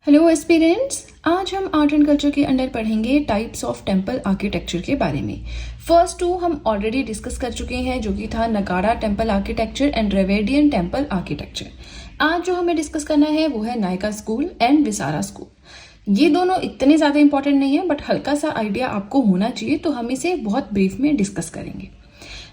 Hello aspirants, आज हम art and culture के अंडर पढ़ेंगे टाइप्स ऑफ टेम्पल आर्किटेक्चर के बारे में। फर्स्ट टू हम ऑलरेडी डिस्कस कर चुके हैं, जो कि था नगाड़ा temple architecture and Dravidian temple architecture. आज जो हमें डिस्कस करना है वो है Nykaa school and viscera school. ये दोनों इतने ज़्यादा इंपॉर्टेंट नहीं है, बट हल्का सा आइडिया आपको होना चाहिए, तो हम इसे बहुत ब्रीफ में डिस्कस करेंगे।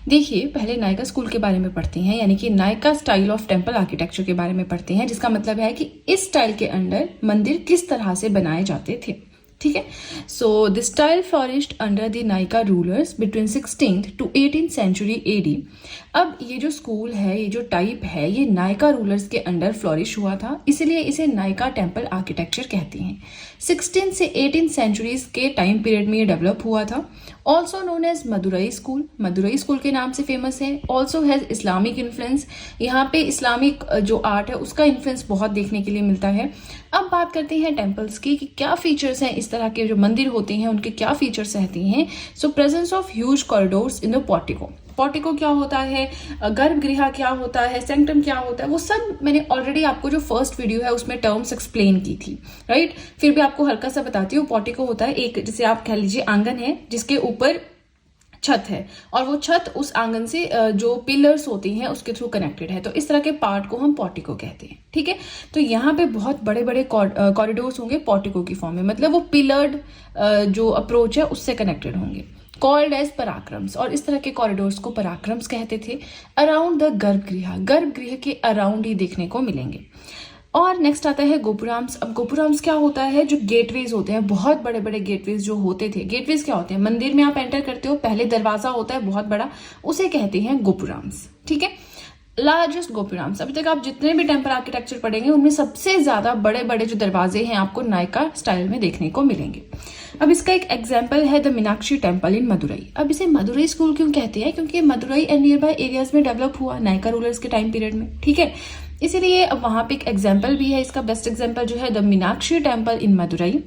देखिए, पहले नायका स्कूल के बारे में पढ़ते हैं, यानी कि Nykaa style of temple architecture के बारे में पढ़ते हैं, जिसका मतलब है कि इस स्टाइल के अंडर मंदिर किस तरह से बनाए जाते थे। ठीक है, so this style flourished under the Nayaka rulers between 16th to 18th century AD. अब ये जो स्कूल है, ये जो टाइप है, ये नायका रूलर्स के अंडर फ्लॉरिश हुआ था, इसलिए इसे नायका टेम्पल आर्किटेक्चर कहते हैं। 16th से 18th सेंचुरीज के टाइम पीरियड में ये डेवलप हुआ था। Also known as Madurai school, Madurai school के नाम से फेमस है। ऑल्सो हैज इस्लामिक इन्फ्लुएंस, यहाँ पे इस्लामिक जो आर्ट है उसका इन्फ्लुएंस बहुत देखने के लिए मिलता है। अब बात करते हैं टेम्पल्स की कि क्या फीचर्स हैं, इस तरह के जो मंदिर होते हैं उनके क्या फीचर्स रहते हैं। So presence of huge corridors in the portico. Portico क्या होता है, गर्भगृह क्या होता है, सेंक्टम क्या होता है, वो सब मैंने ऑलरेडी आपको जो फर्स्ट वीडियो है उसमें टर्म्स एक्सप्लेन की थी, राइट। फिर भी आपको हल्का सा बताती हूँ। पोर्टिको होता है एक, जैसे आप कह लीजिए आंगन है जिसके ऊपर छत है, और वो छत उस आंगन से जो पिलर्स होती हैं उसके थ्रू कनेक्टेड है, तो इस तरह के पार्ट को हम पोर्टिको कहते हैं। ठीक है, तो यहाँ पे बहुत बड़े बड़े कॉरिडोर्स होंगे पोर्टिको की फॉर्म में, मतलब वो पिलर्ड जो अप्रोच है उससे कनेक्टेड होंगे, कॉल्ड एज पराक्रम्स, और इस तरह के कॉरिडोर्स को पराक्रम्स कहते थे। अराउंड द गर्भगृह, गर्भगृह के अराउंड ही देखने को मिलेंगे। और नेक्स्ट आता है गोपुराम्स। अब गोपुराम्स क्या होता है, जो गेटवेज होते हैं, बहुत बड़े बड़े गेटवेज जो होते थे। गेटवेज क्या होते हैं, मंदिर में आप एंटर करते हो, पहले दरवाजा होता है बहुत बड़ा, उसे कहते हैं गोपुराम्स। ठीक है, लार्जेस्ट गोपुराम्स। अभी तक आप जितने भी टेम्पल आर्किटेक्चर पढ़ेंगे उनमें सबसे ज्यादा बड़े बड़े जो दरवाजे हैं आपको नायका स्टाइल में देखने को मिलेंगे। अब इसका एक एग्जाम्पल है the Meenakshi temple in Madurai. अब इसे मदुरई स्कूल क्यों कहते हैं, क्योंकि Madurai and near by areas में डेवलप हुआ नायका रूलर्स के टाइम पीरियड में। ठीक है, इसीलिए अब वहां पे एक एग्जाम्पल भी है। इसका बेस्ट एग्जाम्पल जो है the Meenakshi temple in Madurai.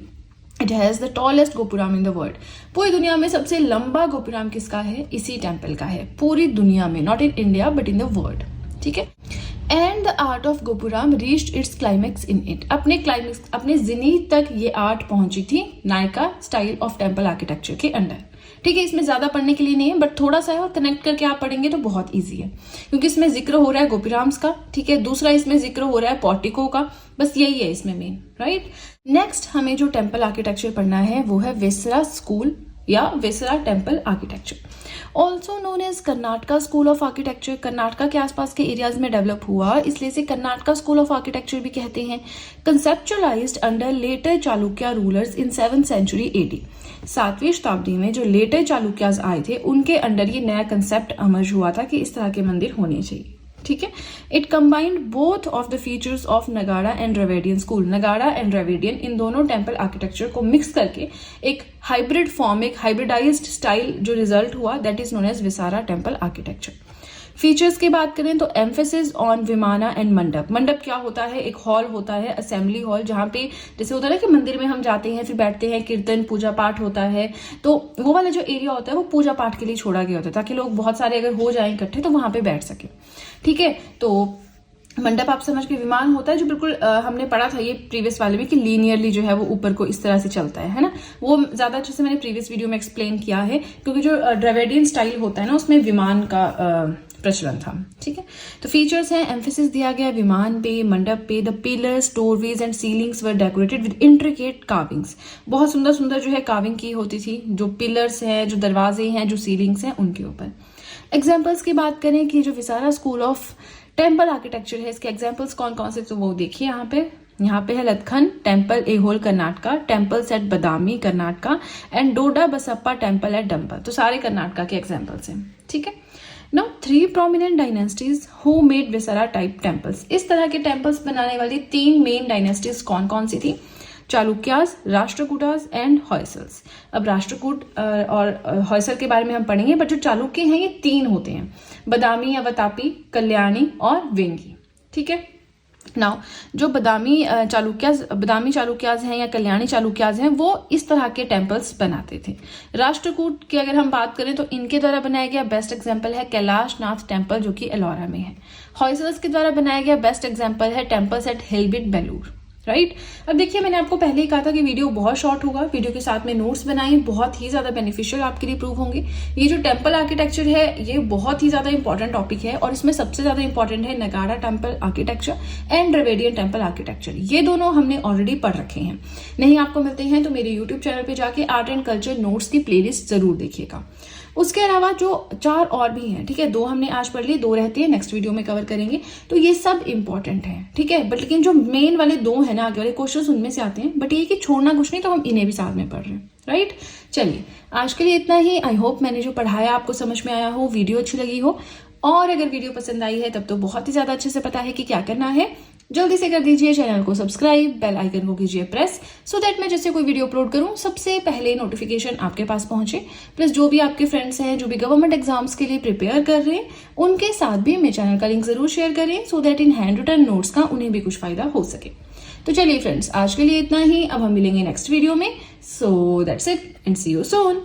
It has the tallest gopuram in the world. पूरी दुनिया में सबसे लंबा गोपुराम किसका है, इसी टेम्पल का है, पूरी दुनिया में, not in India but in the world. ठीक है, and the art of gopuram reached its climax in it. अपने क्लाइमेक्स, अपने जिनीत तक ये आर्ट पहुंची थी Nayaka style of temple architecture के अंडर। ठीक है, इसमें ज्यादा पढ़ने के लिए नहीं है, बट थोड़ा सा है, और कनेक्ट करके आप पढ़ेंगे तो बहुत इजी है, क्योंकि इसमें जिक्र हो रहा है गोपुराम्स का। ठीक है, दूसरा इसमें जिक्र हो रहा है पोर्टिको का, बस यही है इसमें मेन, राइट। नेक्स्ट हमें जो टेम्पल आर्किटेक्चर पढ़ना है वो है विसरा स्कूल या Vesara temple architecture, also known as Karnataka school of architecture. Karnataka के आसपास के एरियाज में डेवलप हुआ, इसलिए इसे कर्नाटका स्कूल ऑफ आर्किटेक्चर भी कहते हैं। Conceptualised under later Chalukya rulers in 7th century AD. 7वीं शताब्दी में जो लेटर चालुक्याज आए थे उनके अंडर ये नया कंसेप्ट अमर्ज हुआ था कि इस तरह के मंदिर होने चाहिए। ठीक है, it combined both of the features of Nagara and Dravidian school. Nagara and Dravidian, इन दोनों टेम्पल आर्किटेक्चर को मिक्स करके एक हाइब्रिड फॉर्म, एक हाइब्रिडाइज्ड स्टाइल जो रिजल्ट हुआ, that is known as Vesara temple architecture. Features की बात करें तो एम्फेसिस ऑन विमाना एंड मंडप। मंडप क्या होता है, एक हॉल होता है, असेंबली हॉल, जहां पे जैसे होता है ना कि मंदिर में हम जाते हैं, फिर बैठते हैं, कीर्तन पूजा पाठ होता है, तो वो वाला जो एरिया होता है वो पूजा पाठ के लिए छोड़ा गया होता है, ताकि लोग बहुत सारे अगर हो जाएं इकट्ठे तो वहां पे बैठ सके। ठीक है, तो मंडप आप समझ के, विमान होता है जो बिल्कुल हमने पढ़ा था ये प्रीवियस वाले में कि लीनियरली जो है वो ऊपर को इस तरह से चलता है ना, वो ज्यादा अच्छे से मैंने प्रीवियस वीडियो में एक्सप्लेन किया है, क्योंकि जो द्रविडियन स्टाइल होता है ना उसमें विमान का प्रचलन था। ठीक है, तो फीचर्स हैं, एम्फेसिस दिया गया विमान पे, मंडप पे। The pillars, doorways and ceilings were decorated with intricate carvings. बहुत सुंदर सुंदर जो है कार्विंग की होती थी, जो पिलर्स हैं, जो दरवाजे हैं, जो सीलिंग्स हैं, उनके ऊपर। एग्जाम्पल्स की बात करें कि जो viscera school of temple architecture है, इसके एग्जाम्पल्स कौन कौन से, तो वो देखिए यहाँ पे है Ladkhan temple Aihole Karnataka, temples at Badami Karnataka, and Dodda Basappa temple at Dambal. तो सारे कर्नाटका के एग्जाम्पल्स हैं। ठीक है, now 3 prominent dynasties who made Vesara type temples. इस तरह के टेम्पल्स बनाने वाली 3 मेन डायनेस्टीज कौन कौन सी थी, चालुक्यास, राष्ट्रकूटास एंड हॉयसल्स। अब राष्ट्रकूट और हॉयसल के बारे में हम पढ़ेंगे, बट जो चालुक्य हैं ये 3 होते हैं, बदामी या वतापी, कल्याणी और वेंगी। ठीक है, नाउ जो बदामी चालुक्याज हैं या कल्याणी चालुक्याज हैं, वो इस तरह के टेम्पल्स बनाते थे। राष्ट्रकूट की अगर हम बात करें तो इनके द्वारा बनाया गया बेस्ट एग्जाम्पल है कैलाश नाथ टेम्पल, जो कि एलोरा में है। हॉयसल्स के द्वारा बनाया गया बेस्ट एग्जाम्पल है टेम्पल्स एट हिलबिट बेलूर, राइट। अब देखिए, मैंने आपको पहले ही कहा था कि वीडियो बहुत शॉर्ट होगा, वीडियो के साथ में नोट्स बनाए, बहुत ही ज्यादा बेनिफिशियल आपके लिए प्रूव होंगे। ये जो टेम्पल आर्किटेक्चर है ये बहुत ही ज्यादा इंपॉर्टेंट टॉपिक है और इसमें सबसे ज्यादा इंपॉर्टेंट है नगाड़ा temple architecture and Dravidian temple architecture. ये दोनों हमने ऑलरेडी पढ़ रखे हैं। नहीं आपको मिलते हैं तो मेरे यूट्यूब चैनल पे जाके आर्ट एंड कल्चर नोट्स की प्लेलिस्ट जरूर देखिएगा। उसके अलावा जो 4 और भी हैं, ठीक है, 2 हमने आज पढ़ लिए, 2 रहती है, नेक्स्ट वीडियो में कवर करेंगे। तो ये सब इंपॉर्टेंट है, ठीक है, बट लेकिन जो मेन वाले 2 है ना, आगे वाले क्वेश्चन उनमें से आते हैं, बट ये कि छोड़ना कुछ नहीं, तो हम इन्हें भी साथ में पढ़ रहे हैं, राइट। चलिए आज के लिए इतना ही। आई होप मैंने जो पढ़ाया आपको समझ में आया हो, वीडियो अच्छी लगी हो, और अगर वीडियो पसंद आई है तब तो बहुत ही ज्यादा अच्छे से पता है कि क्या करना है। जल्दी से कर दीजिए चैनल को सब्सक्राइब, बेल आइकन को कीजिए प्रेस, सो दैट मैं जैसे कोई वीडियो अपलोड करूं सबसे पहले नोटिफिकेशन आपके पास पहुंचे। प्लस जो भी आपके फ्रेंड्स हैं जो भी गवर्नमेंट एग्जाम्स के लिए प्रिपेयर कर रहे हैं उनके साथ भी मेरे चैनल का लिंक जरूर शेयर करें, so that in handwritten notes का उन्हें भी कुछ फायदा हो सके। तो चलिए फ्रेंड्स, आज के लिए इतना ही। अब हम मिलेंगे नेक्स्ट वीडियो में। So that's it and see you soon.